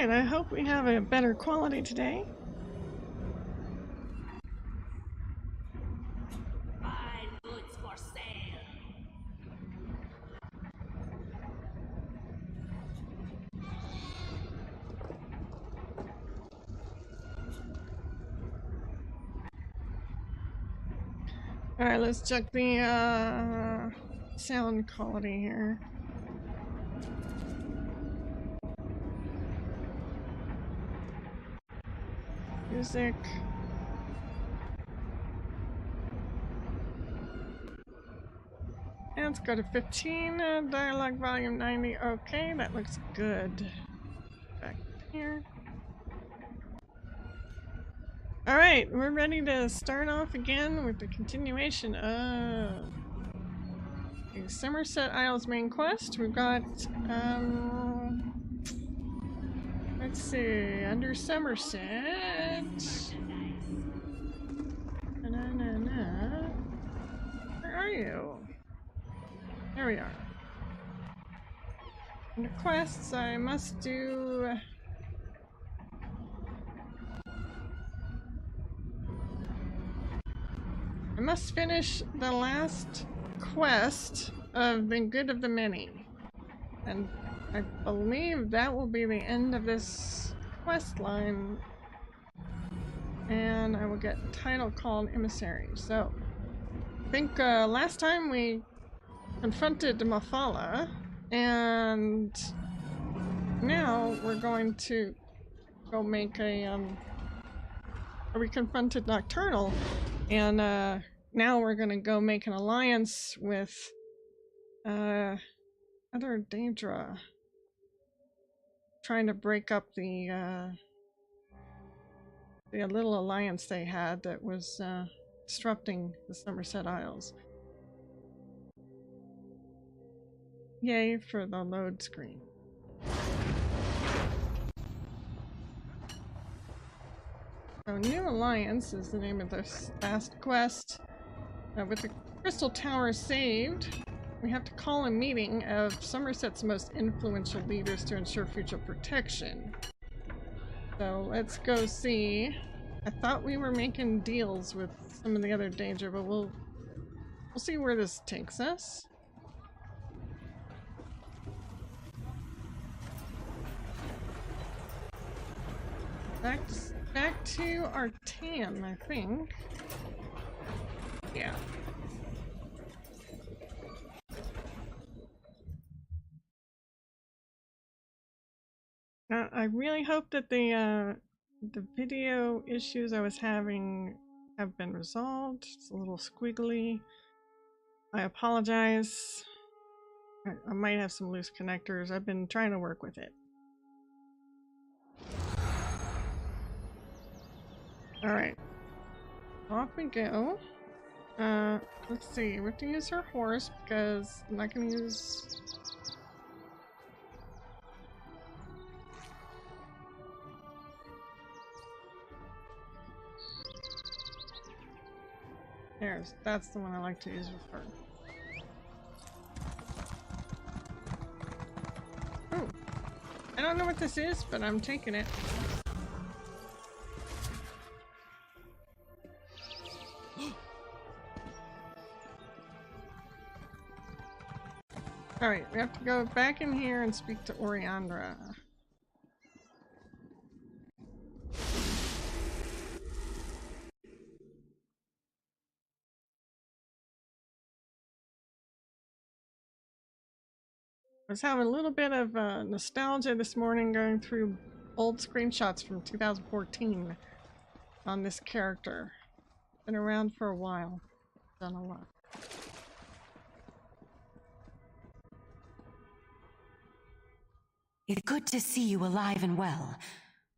Alright, I hope we have a better quality today. Fine goods for sale. Alright, let's check the sound quality here. Music. And let's go to 15, dialogue volume 90. Okay, that looks good. Back here. Alright, we're ready to start off again with the continuation of the Summerset Isles main quest. We've got, let's see, under Summerset. Where are you? There we are. Under quests, I must do... I must finish the last quest of the Good of the Many. And I believe that will be the end of this quest line. And I will get a title called Emissary. So, I think last time we confronted Mafala, and now we're going to go make a, we confronted Nocturnal, and now we're gonna go make an alliance with other Daedra, trying to break up the little alliance they had that was disrupting the Summerset Isles. Yay for the load screen. So, New Alliance is the name of this last quest. With the Crystal Tower saved, we have to call a meeting of Summerset's most influential leaders to ensure future protection. So let's go see. I thought we were making deals with some of the other Danger, but we'll see where this takes us. Back to Artan, I think. Yeah. I really hope that the video issues I was having have been resolved. It's a little squiggly. I apologize. I might have some loose connectors. I've been trying to work with it. Alright. Off we go. Let's see. We have to use her horse because I'm not going to use... That's the one I like to use with her. Ooh. I don't know what this is, but I'm taking it. Alright, we have to go back in here and speak to Oriandra. I was having a little bit of nostalgia this morning going through old screenshots from 2014 on this character. Been around for a while. Done a lot. It's good to see you alive and well.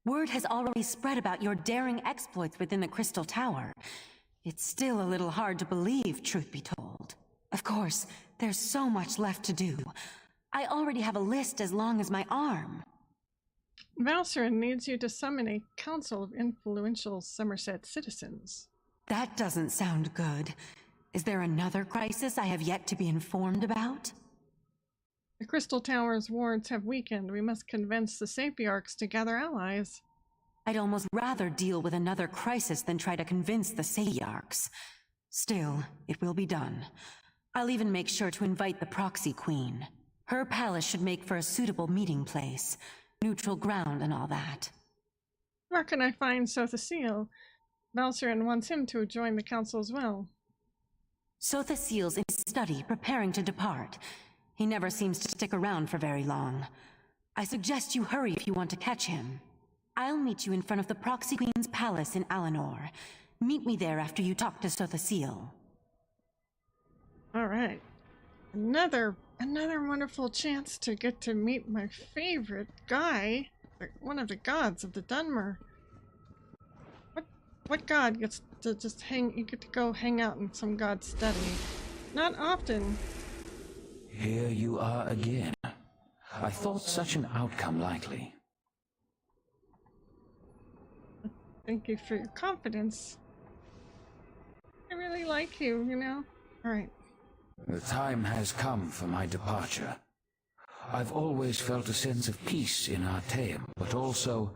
Word has already spread about your daring exploits within the Crystal Tower. It's still a little hard to believe, truth be told. Of course, there's so much left to do. I already have a list as long as my arm. Valcerin needs you to summon a council of influential Summerset citizens. That doesn't sound good. Is there another crisis I have yet to be informed about? The Crystal Tower's wards have weakened. We must convince the Sapiarchs to gather allies. I'd almost rather deal with another crisis than try to convince the Sapiarchs. Still, it will be done. I'll even make sure to invite the Proxy Queen. Her palace should make for a suitable meeting place. Neutral ground and all that. Where can I find Sothasil? Valcerin wants him to join the council as well. Sothasil's in his study, preparing to depart. He never seems to stick around for very long. I suggest you hurry if you want to catch him. I'll meet you in front of the Proxy Queen's palace in Alinor. Meet me there after you talk to Sothasil. All right. Another wonderful chance to get to meet my favorite guy, one of the gods of the Dunmer. What god gets to just hang? You get to go hang out in some god's study. Not often. Here you are again. I thought such an outcome likely. Thank you for your confidence. I really like you, you know? Alright. The time has come for my departure. I've always felt a sense of peace in Artaeum, but also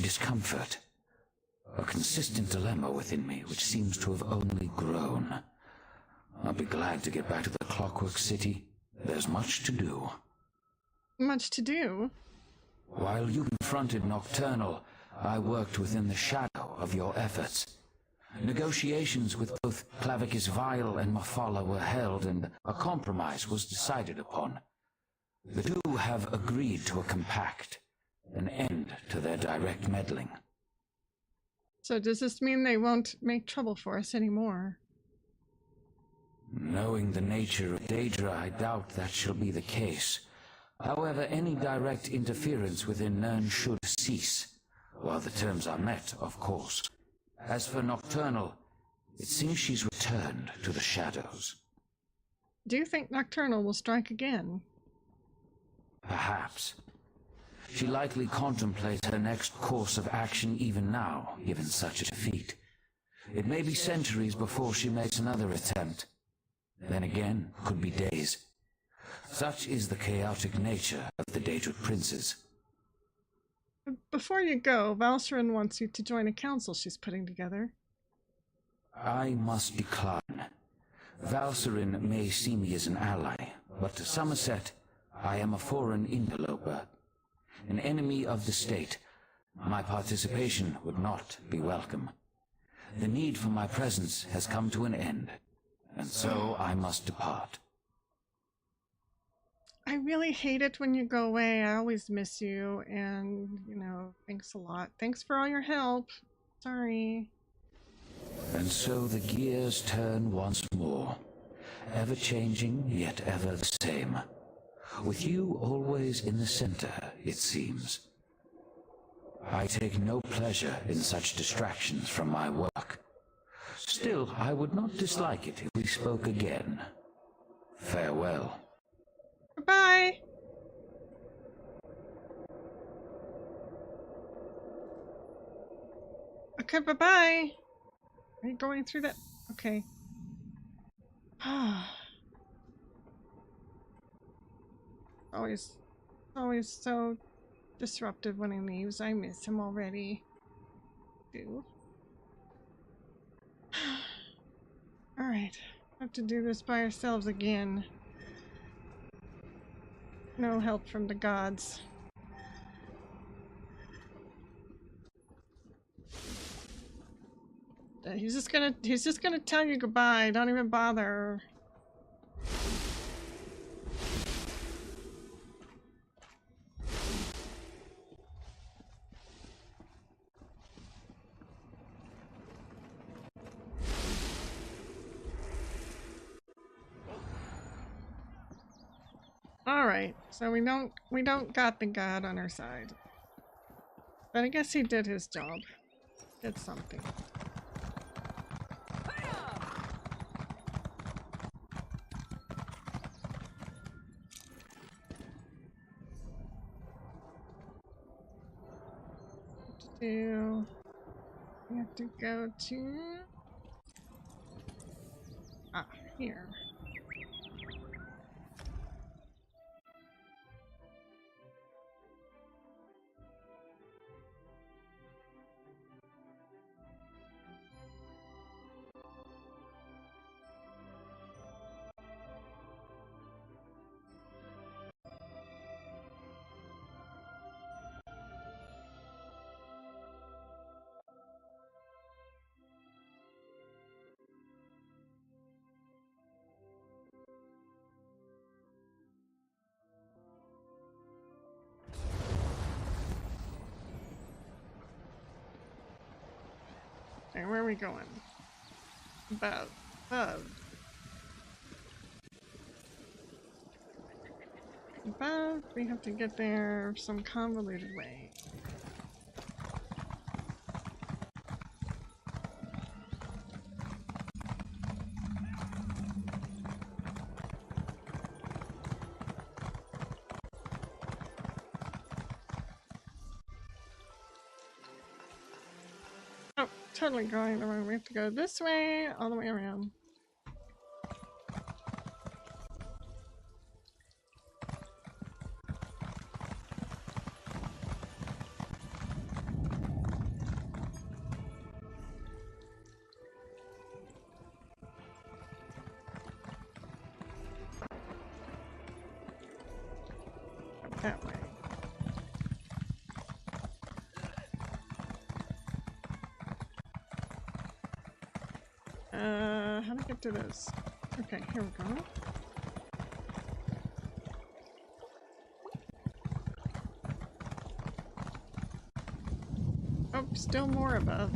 discomfort. A consistent dilemma within me which seems to have only grown. I'll be glad to get back to the Clockwork City. There's much to do. Much to do? While you confronted Nocturnal, I worked within the shadow of your efforts. Negotiations with both Clavicus Vile and Mafala were held, and a compromise was decided upon. The two have agreed to a compact, an end to their direct meddling. So does this mean they won't make trouble for us anymore? Knowing the nature of Daedra, I doubt that shall be the case. However, any direct interference within Nirn should cease, while the terms are met, of course. As for Nocturnal, it seems she's returned to the shadows. Do you think Nocturnal will strike again? Perhaps. She likely contemplates her next course of action even now, given such a defeat. It may be centuries before she makes another attempt. Then again, could be days. Such is the chaotic nature of the Daedric princes. Before you go, Valcerin wants you to join a council she's putting together. I must decline. Valcerin may see me as an ally, but to Summerset, I am a foreign interloper. An enemy of the state. My participation would not be welcome. The need for my presence has come to an end, and so I must depart. I really hate it when you go away. I always miss you, and, you know, thanks a lot. Thanks for all your help. Sorry. And so the gears turn once more, ever changing, yet ever the same. With you always in the center, it seems. I take no pleasure in such distractions from my work. Still, I would not dislike it if we spoke again. Farewell. Goodbye! Okay, bye-bye! Are you going through that? Okay. Always so disruptive when he leaves. I miss him already. Do. Alright. Have to do this by ourselves again. No help from the gods. He's just gonna tell you goodbye. Don't even bother. Alright, so we don't got the god on our side. But I guess he did his job. Did something. We have to go to here. Okay, where are we going? Above. Above. Above, we have to get there some convoluted way. Oh, totally going the wrong way. We have to go this way, all the way around. That way. How to get to this? Okay, here we go. Oh, still more above.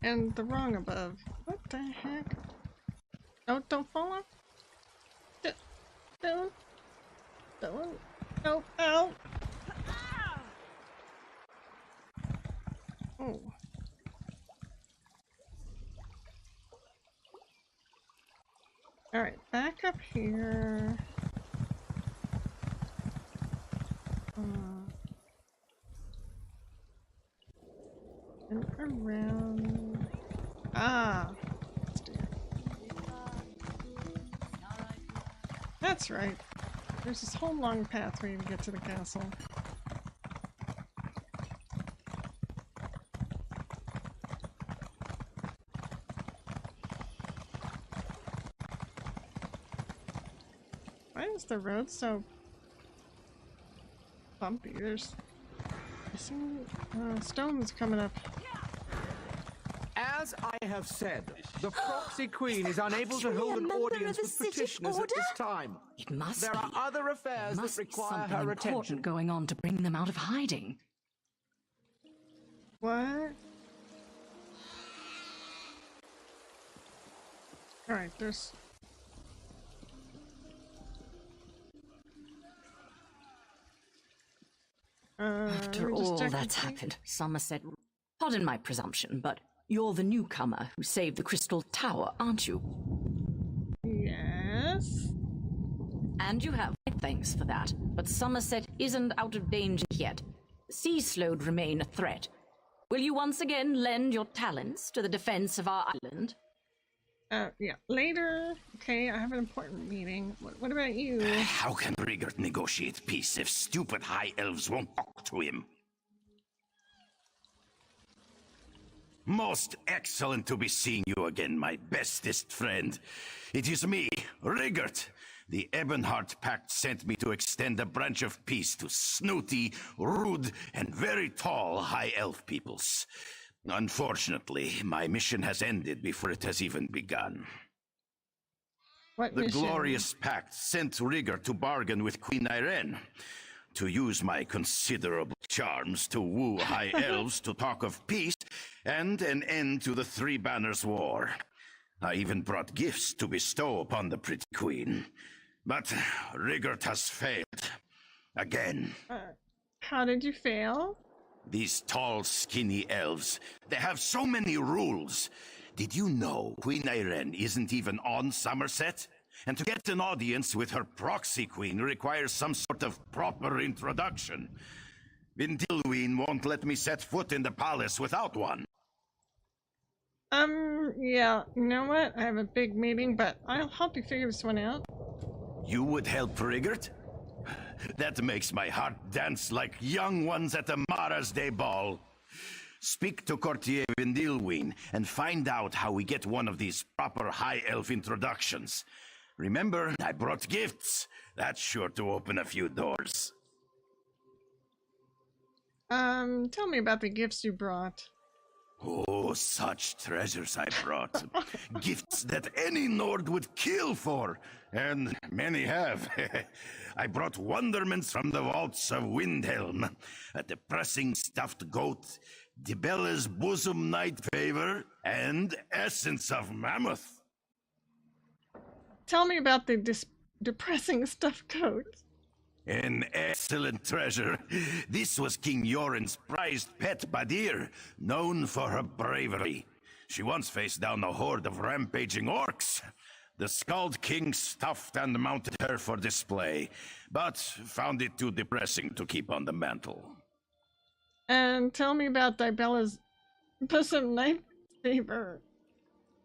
And the wrong above. What the heck? Oh, don't fall off. Don't. Oh, ow. Oh. Alright, back up here. And around. Ah. That's right. There's this whole long pathway to get to the castle. Why is the road so bumpy? There's stones coming up. As I have said, the Proxy Queen is unable to hold an audience with petitioners at this time. It must There be. are other affairs that Must be require something her important attention. going on to bring them out of hiding. What? Alright, there's... After let me just all check that's and see. happened, Summerset... Pardon my presumption, but you're the newcomer who saved the Crystal Tower, aren't you? Yes? And you have my thanks for that, but Summerset isn't out of danger yet. The sea slode remain a threat. Will you once again lend your talents to the defense of our island? Yeah, later. Okay, I have an important meeting. What about you? How can Rigert negotiate peace if stupid high elves won't talk to him? Most excellent to be seeing you again, my bestest friend. It is me, Rigert. The Ebonheart Pact sent me to extend a branch of peace to snooty, rude, and very tall high elf peoples. Unfortunately, my mission has ended before it has even begun. What The mission? glorious pact sent Rigger to bargain with Queen Irene, to use my considerable charms to woo high elves to talk of peace and an end to the Three Banners War. I even brought gifts to bestow upon the pretty queen. But Rigert has failed. Again. How did you fail? These tall, skinny elves, they have so many rules. Did you know Queen Irene isn't even on Summerset? And to get an audience with her proxy queen requires some sort of proper introduction. Vindilween won't let me set foot in the palace without one. Yeah, you know what? I have a big meeting, but I'll help you figure this one out. You would help Rigert? That makes my heart dance like young ones at the Mara's Day ball. Speak to Courtier Vindilween and find out how we get one of these proper high elf introductions. Remember, I brought gifts. That's sure to open a few doors. Tell me about the gifts you brought. Oh, such treasures I brought. Gifts that any Nord would kill for. And many have. I brought wonderments from the vaults of Windhelm. A depressing stuffed goat, Dibella's bosom night favor, and essence of mammoth. Tell me about the depressing stuffed coat. An excellent treasure. This was King Yoren's prized pet Badir, known for her bravery. She once faced down a horde of rampaging orcs. The Skald King stuffed and mounted her for display, but found it too depressing to keep on the mantle. And tell me about Dibella's bosom knife saber.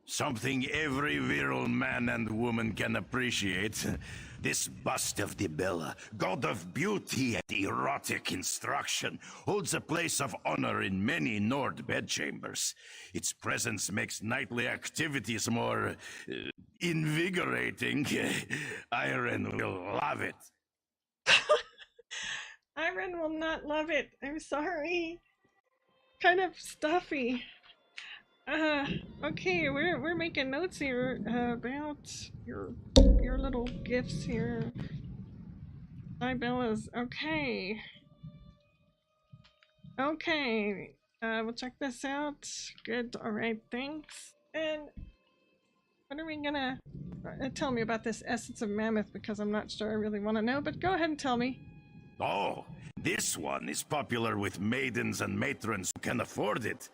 Something every virile man and woman can appreciate. This bust of Dibella, god of beauty and erotic instruction, holds a place of honor in many Nord bedchambers. Its presence makes nightly activities more invigorating. Iron will love it. Iron will not love it. I'm sorry. Kind of stuffy. Okay, we're making notes here about your little gifts here. Dibella's. Okay. Okay. We'll check this out. Good. All right. Thanks. And what are we gonna tell me about this essence of mammoth? Because I'm not sure I really want to know. But go ahead and tell me. Oh, this one is popular with maidens and matrons who can afford it.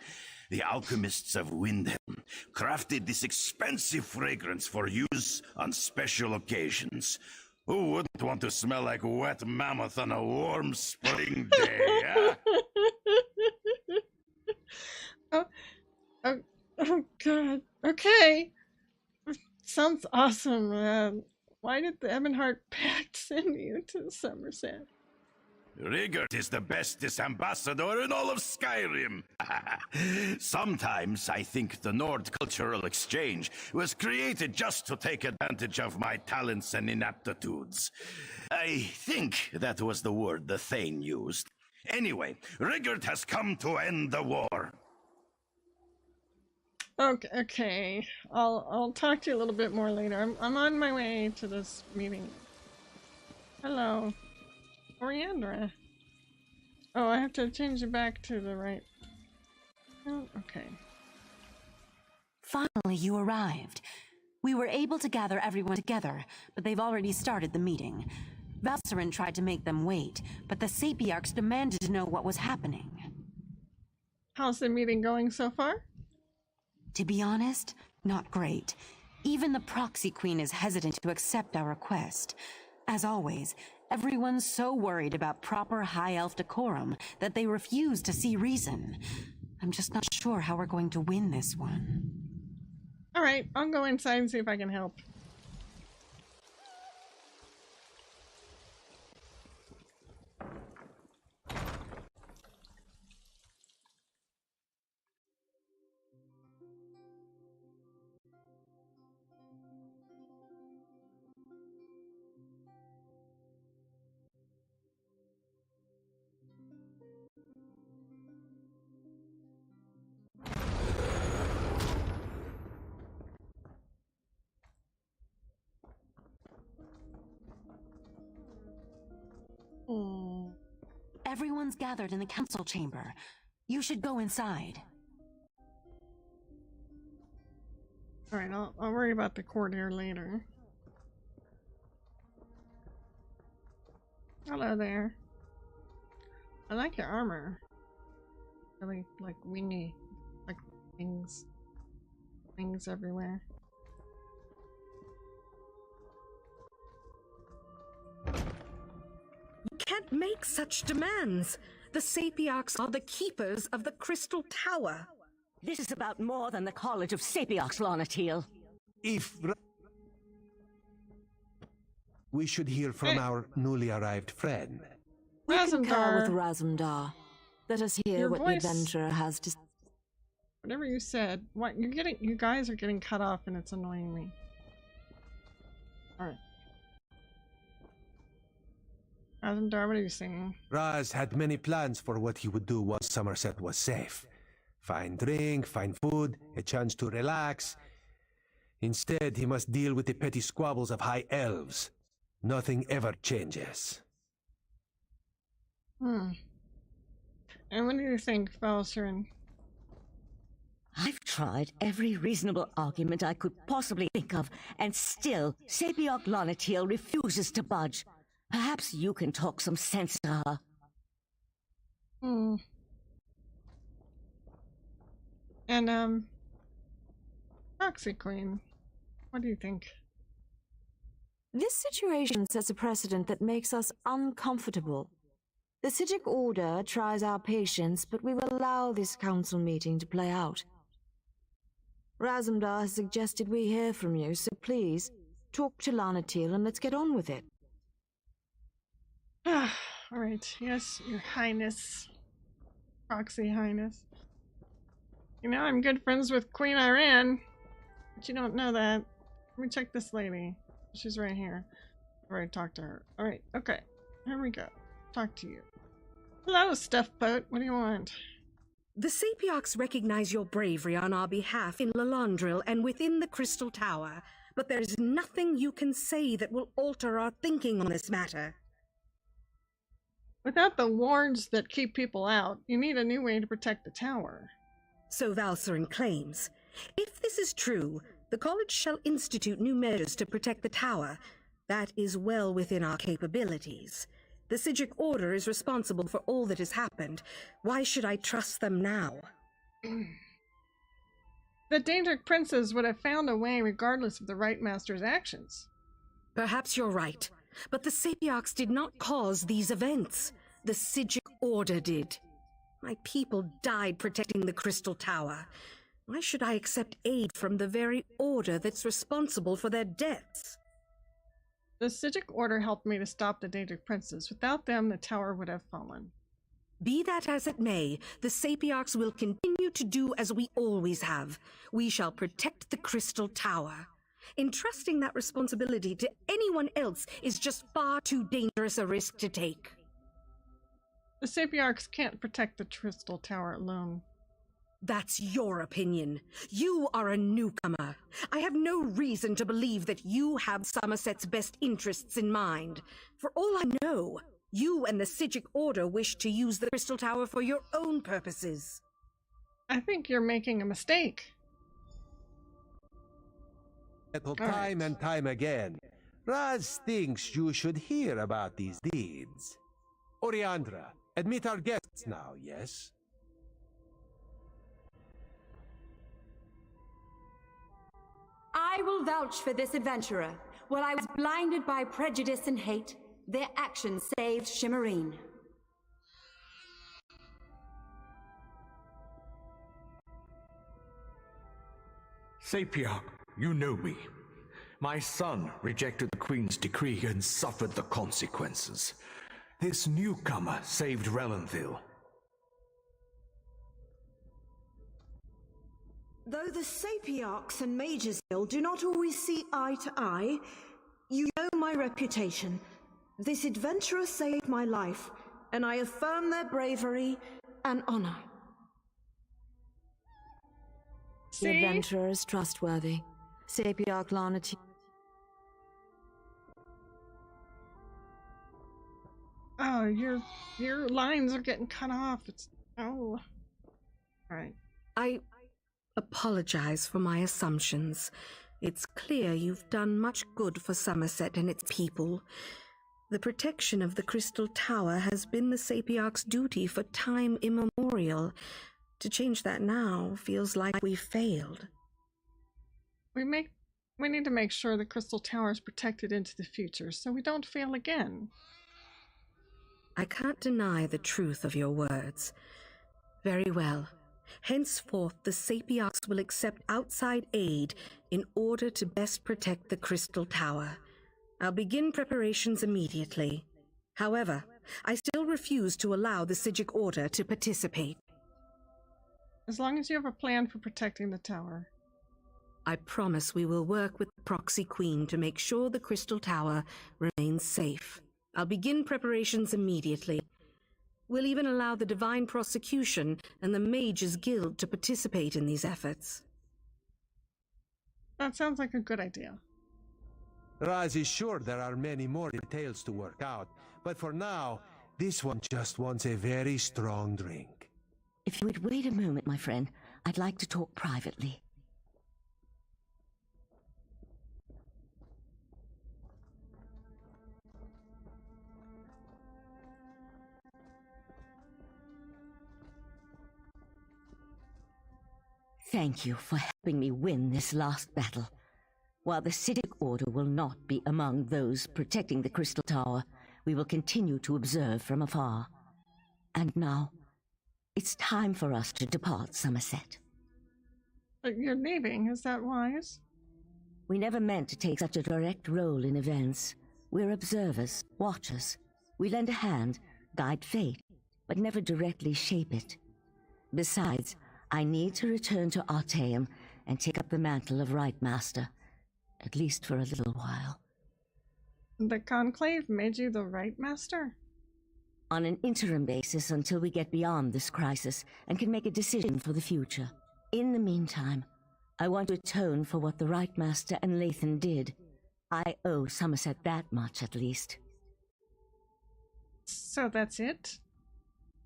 The alchemists of Windhelm crafted this expensive fragrance for use on special occasions. Who wouldn't want to smell like wet mammoth on a warm spring day, huh? Oh God. Okay. Sounds awesome, man. Why did the Ebonheart Pact send you to Summerset? Rigert is the bestest ambassador in all of Skyrim. Sometimes I think the Nord cultural exchange was created just to take advantage of my talents and inaptitudes. I think that was the word the Thane used. Anyway, Rigert has come to end the war. Okay. I'll talk to you a little bit more later. I'm on my way to this meeting. Hello. Oriandra. Oh, I have to change it back to the right. Oh, okay. Finally, you arrived. We were able to gather everyone together, but they've already started the meeting. Valcerin tried to make them wait, but the Sapiarchs demanded to know what was happening. How's the meeting going so far? To be honest, not great. Even the Proxy Queen is hesitant to accept our request. As always, everyone's so worried about proper High Elf decorum that they refuse to see reason. I'm just not sure how we're going to win this one. Alright, I'll go inside and see if I can help. Everyone's gathered in the council chamber. You should go inside. Alright, I'll worry about the courtier later. Hello there. I like your armor. Really, like, wingy. Like, wings. Wings everywhere. You can't make such demands. The Sapiarchs are the keepers of the Crystal Tower. This is about more than the College of Sapiarchs, Lonatil. If we should hear from our newly arrived friend. We concur with Razumdar. Razumdar. Let us hear Your what voice- the adventurer has to say. Whatever you said. What you guys are getting cut off and it's annoying me. Alright. Razumdar, what are you saying? Raz had many plans for what he would do once Summerset was safe. Find drink, find food, a chance to relax. Instead, he must deal with the petty squabbles of high elves. Nothing ever changes. And what do you think, Valsirin? I've tried every reasonable argument I could possibly think of, and still, Sapiok Lonatil refuses to budge. Perhaps you can talk some sense to her. And, Proxy Queen, what do you think? This situation sets a precedent that makes us uncomfortable. The Sijic Order tries our patience, but we will allow this council meeting to play out. Razumdar has suggested we hear from you, so please, talk to Lanatil and let's get on with it. Alright, yes, Your Highness. Proxy Highness. You know, I'm good friends with Queen Irene, but you don't know that. Let me check this lady. She's right here. I've already talked to her. Alright, okay. Here we go. Talk to you. Hello, Stuffed Boat. What do you want? The Sapioks recognize your bravery on our behalf in Lalandril and within the Crystal Tower, but there is nothing you can say that will alter our thinking on this matter. Without the wards that keep people out, you need a new way to protect the tower. So Valsirin claims. If this is true, the college shall institute new measures to protect the tower. That is well within our capabilities. The Sijic Order is responsible for all that has happened. Why should I trust them now? The Daedric princes would have found a way regardless of the Right Master's actions. Perhaps you're right, but the Sapioks did not cause these events. The Sijic Order did. My people died protecting the Crystal Tower. Why should I accept aid from the very Order that's responsible for their deaths? The Sijic Order helped me to stop the Daedric princes. Without them, the tower would have fallen. Be that as it may, the Sapioks will continue to do as we always have. We shall protect the Crystal Tower. Entrusting that responsibility to anyone else is just far too dangerous a risk to take. The Sapioks can't protect the Crystal Tower alone. That's your opinion. You are a newcomer. I have no reason to believe that you have Summerset's best interests in mind. For all I know, you and the Sijic Order wish to use the Crystal Tower for your own purposes. I think you're making a mistake. Time and time again, Raz thinks you should hear about these deeds. Oriandra, admit our guests now, yes? I will vouch for this adventurer. While I was blinded by prejudice and hate, their actions saved Shimmerine. Sapiok, you know me. My son rejected the Queen's decree and suffered the consequences. This newcomer saved Relenthil. Though the Sapiarchs and Mages Guild do not always see eye to eye, you know my reputation. This adventurer saved my life, and I affirm their bravery and honor. The adventurer is trustworthy. Sapiarch Lanatil. Oh, your lines are getting cut off. It's all right. I apologize for my assumptions. It's clear you've done much good for Summerset and its people. The protection of the Crystal Tower has been the Sapiarch's duty for time immemorial. To change that now feels like we've failed. We need to make sure the Crystal Tower is protected into the future so we don't fail again. I can't deny the truth of your words. Very well. Henceforth, the Sapiarchs will accept outside aid in order to best protect the Crystal Tower. I'll begin preparations immediately. However, I still refuse to allow the Sijic Order to participate. As long as you have a plan for protecting the tower. I promise we will work with the Proxy Queen to make sure the Crystal Tower remains safe. I'll begin preparations immediately. We'll even allow the Divine Prosecution and the Mages Guild to participate in these efforts. That sounds like a good idea. Raz is sure there are many more details to work out, but for now, this one just wants a very strong drink. If you would wait a moment, my friend, I'd like to talk privately. Thank you for helping me win this last battle. While the Siddiq Order will not be among those protecting the Crystal Tower, we will continue to observe from afar. And now, it's time for us to depart Summerset. But you're leaving, is that wise? We never meant to take such a direct role in events. We're observers, watchers. We lend a hand, guide fate, but never directly shape it. Besides, I need to return to Artaeum and take up the mantle of Rite Master, at least for a little while. The Conclave made you the Rite Master? On an interim basis until we get beyond this crisis and can make a decision for the future. In the meantime, I want to atone for what the Rite Master and Lathan did. I owe Summerset that much, at least. So that's it?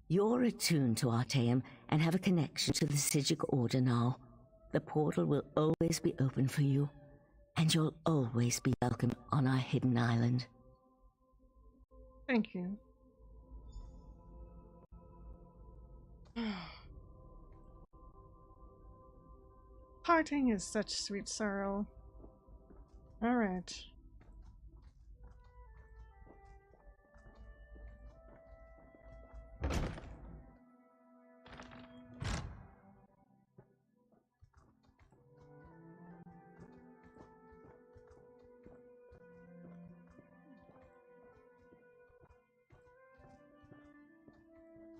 You're attuned to Artaeum and have a connection to the Siddiq Order now. The portal will always be open for you, and you'll always be welcome on our hidden island. Thank you. Parting is such sweet sorrow. Alright.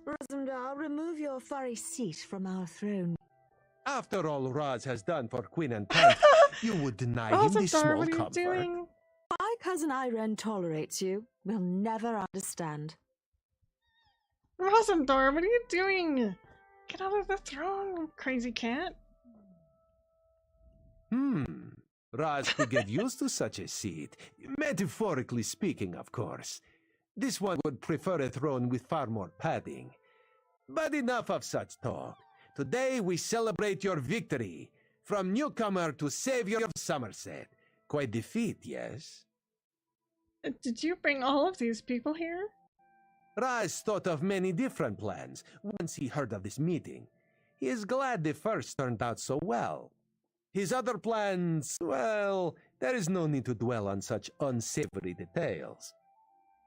Razumdar, remove your furry seat from our throne. After all Raz has done for Queen and Tant, you would deny him this small what are you comfort. doing? My cousin Irene tolerates you. We'll never understand. Rosendor, what are you doing? Get out of the throne, crazy cat. Raz could get used to such a seat. Metaphorically speaking, of course. This one would prefer a throne with far more padding. But enough of such talk. Today we celebrate your victory. From newcomer to savior of Summerset. Quite the feat, yes? Did you bring all of these people here? Raz thought of many different plans once he heard of this meeting. He is glad the first turned out so well. His other plans, well, there is no need to dwell on such unsavory details.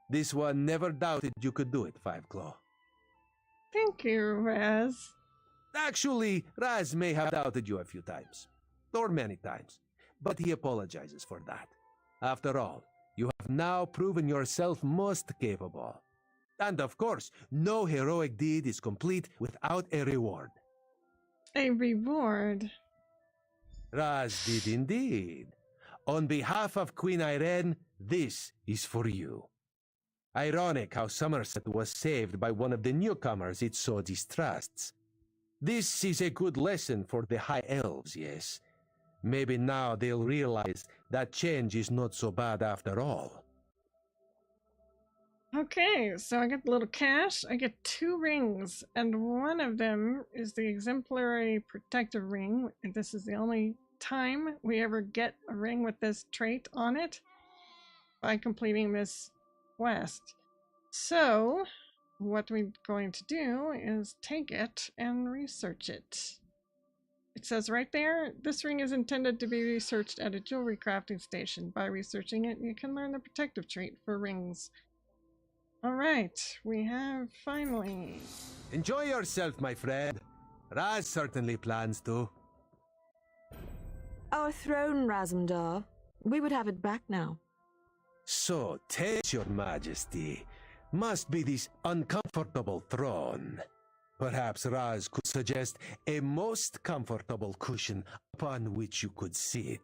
This one never doubted you could do it, Five Claw. Thank you, Raz. Actually, Raz may have doubted you a few times, or many times, but he apologizes for that. After all, you have now proven yourself most capable. And of course, no heroic deed is complete without a reward. A reward? Raz did indeed. On behalf of Queen Irene, this is for you. Ironic how Summerset was saved by one of the newcomers it so distrusts. This is a good lesson for the High Elves, yes. Maybe now they'll realize that change is not so bad after all. Okay, so I get a little cash, I get 2 rings, and one of them is the Exemplary Protective Ring. And this is the only time we ever get a ring with this trait on it by completing this quest. So, what we're going to do is take it and research it. It says right there, this ring is intended to be researched at a jewelry crafting station. By researching it, you can learn the protective trait for rings. Alright, we have finally... Enjoy yourself, my friend. Raz certainly plans to. Our throne, Razumdar. We would have it back now. So, taste your majesty. Must be this uncomfortable throne. Perhaps Raz could suggest a most comfortable cushion upon which you could sit.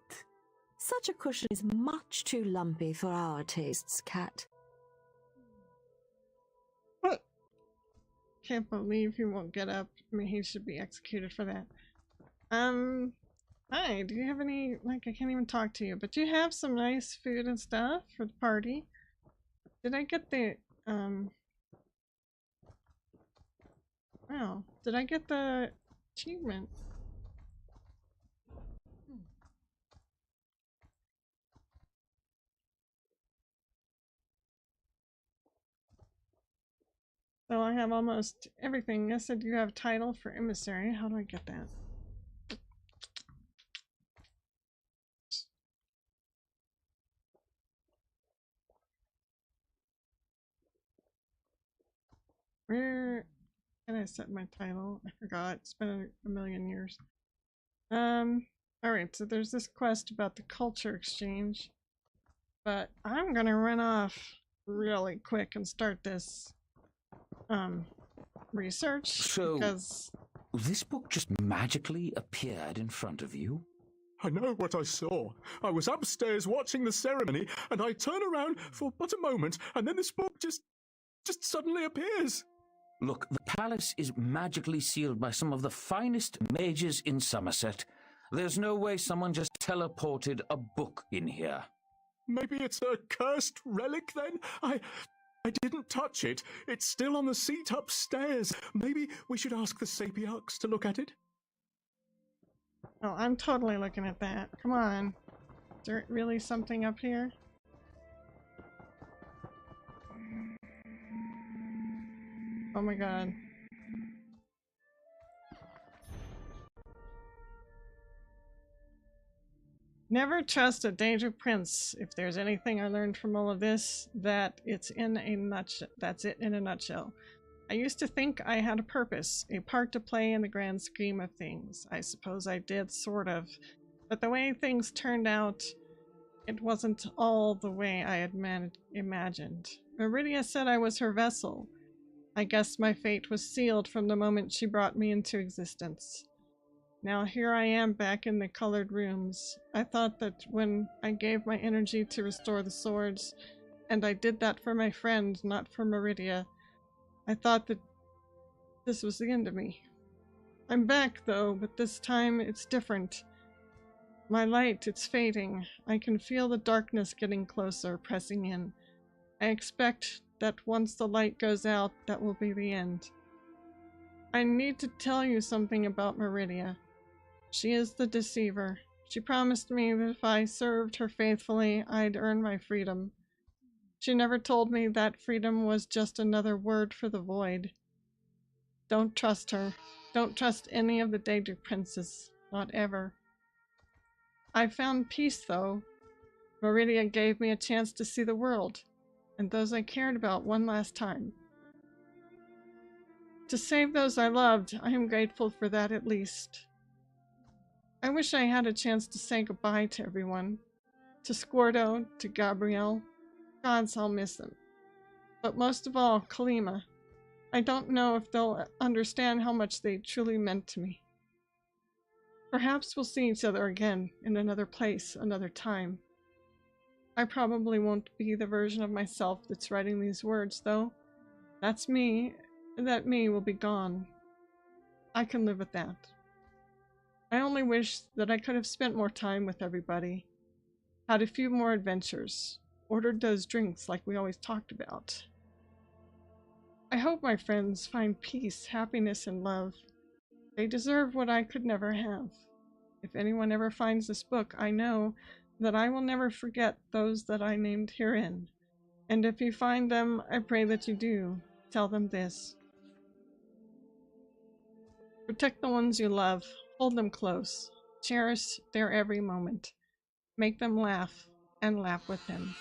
Such a cushion is much too lumpy for our tastes, Cat. Can't believe he won't get up. I mean, he should be executed for that. Hi, do you have any, like, I can't even talk to you, but do you have some nice food and stuff for the party? Did I get the, wow, did I get the achievement? So I have almost everything. I said you have a title for emissary. How do I get that? Where can I set my title? I forgot. It's been a million years. Alright, so there's this quest about the culture exchange. But I'm gonna run off really quick and start this research So, because this book just magically appeared in front of you? I know what I saw. I was upstairs watching the ceremony, and I turn around for but a moment, and then this book just suddenly appears. Look, the palace is magically sealed by some of the finest mages in Somerset. There's no way someone just teleported a book in here. Maybe it's a cursed relic then? I didn't touch it. It's still on the seat upstairs. Maybe we should ask the Sapiarchs to look at it? oh, I'm totally looking at that. Come on. Is there really something up here? Oh my god. Never trust a danger prince. If there's anything I learned from all of this, that's it in a nutshell. I used to think I had a purpose, a part to play in the grand scheme of things. I suppose I did, sort of. But the way things turned out, it wasn't all the way I had imagined. Meridia said I was her vessel. I guess my fate was sealed from the moment she brought me into existence. Now here I am back in the colored rooms. I thought that when I gave my energy to restore the swords, and I did that for my friend, not for Meridia, I thought that this was the end of me. I'm back though, but this time it's different. My light, it's fading. I can feel the darkness getting closer, pressing in. I expect that once the light goes out, that will be the end. I need to tell you something about Meridia. She is the deceiver. She promised me that if I served her faithfully, I'd earn my freedom. She never told me that freedom was just another word for the void. Don't trust her. Don't trust any of the Daedric princes. Not ever. I found peace, though. Meridia gave me a chance to see the world, and those I cared about one last time. To save those I loved, I am grateful for that at least. I wish I had a chance to say goodbye to everyone. To Squirto, to Gabrielle. Gods, I'll miss them. But most of all, Kalima. I don't know if they'll understand how much they truly meant to me. Perhaps we'll see each other again, in another place, another time. I probably won't be the version of myself that's writing these words, though. That's me, and that me will be gone. I can live with that. I only wish that I could have spent more time with everybody, had a few more adventures, ordered those drinks like we always talked about. I hope my friends find peace, happiness, and love. They deserve what I could never have. If anyone ever finds this book, I know that I will never forget those that I named herein. And if you find them, I pray that you do. Tell them this. Protect the ones you love. Hold them close. Cherish their every moment. Make them laugh, and laugh with them.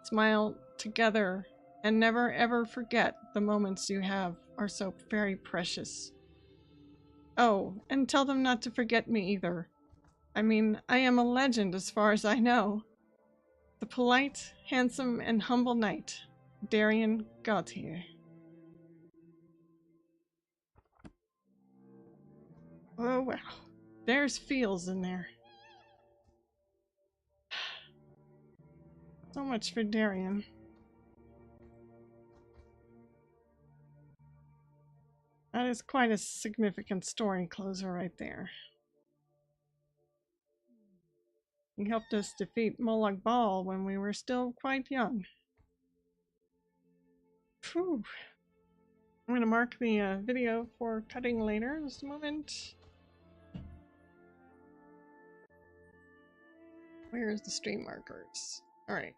Smile together, and never ever forget the moments you have are so very precious. Oh, and tell them not to forget me either. I mean, I am a legend as far as I know. The polite, handsome, and humble knight, Darian Gautier. Oh wow, there's feels in there. So much for Darian. That is quite a significant story closer right there. He helped us defeat Molag Bal when we were still quite young. Phew. I'm going to mark the video for cutting later in just a moment. Where's the stream markers? Alright.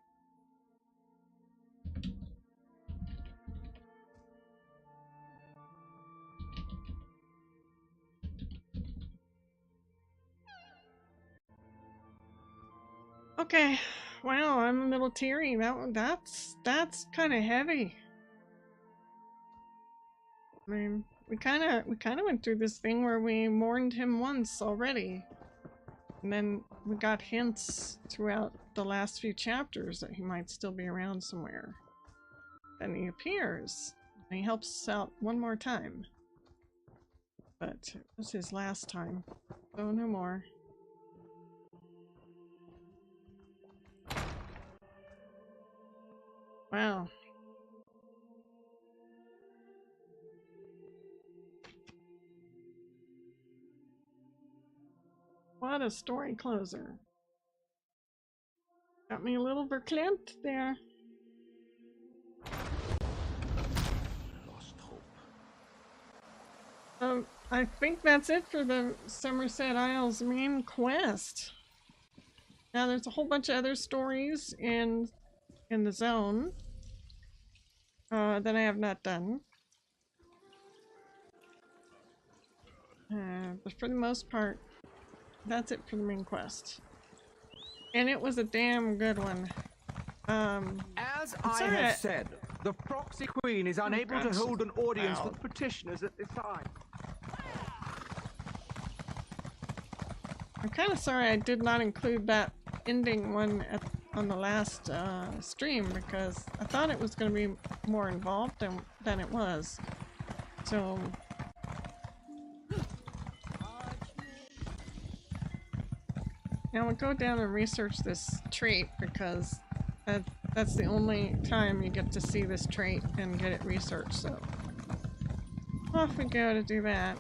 Okay, wow, I'm a little teary. That's kind of heavy. I mean, we kind of went through this thing where we mourned him once already, and then we got hints throughout the last few chapters that he might still be around somewhere. Then he appears, and he helps us out one more time. But it was his last time, so no more. Wow. What a story closer. Got me a little verklempt there. Lost hope. I think that's it for the Summerset Isles main quest. Now there's a whole bunch of other stories in the zone that I have not done. But for the most part, that's it for the main quest. And it was a damn good one. As I have said, the proxy queen is unable to hold an audience with petitioners at this time. I'm kind of sorry I did not include that ending one on the last stream, because I thought it was going to be more involved than it was. So now we'll go down and research this trait, because that's the only time you get to see this trait and get it researched. So off we go to do that.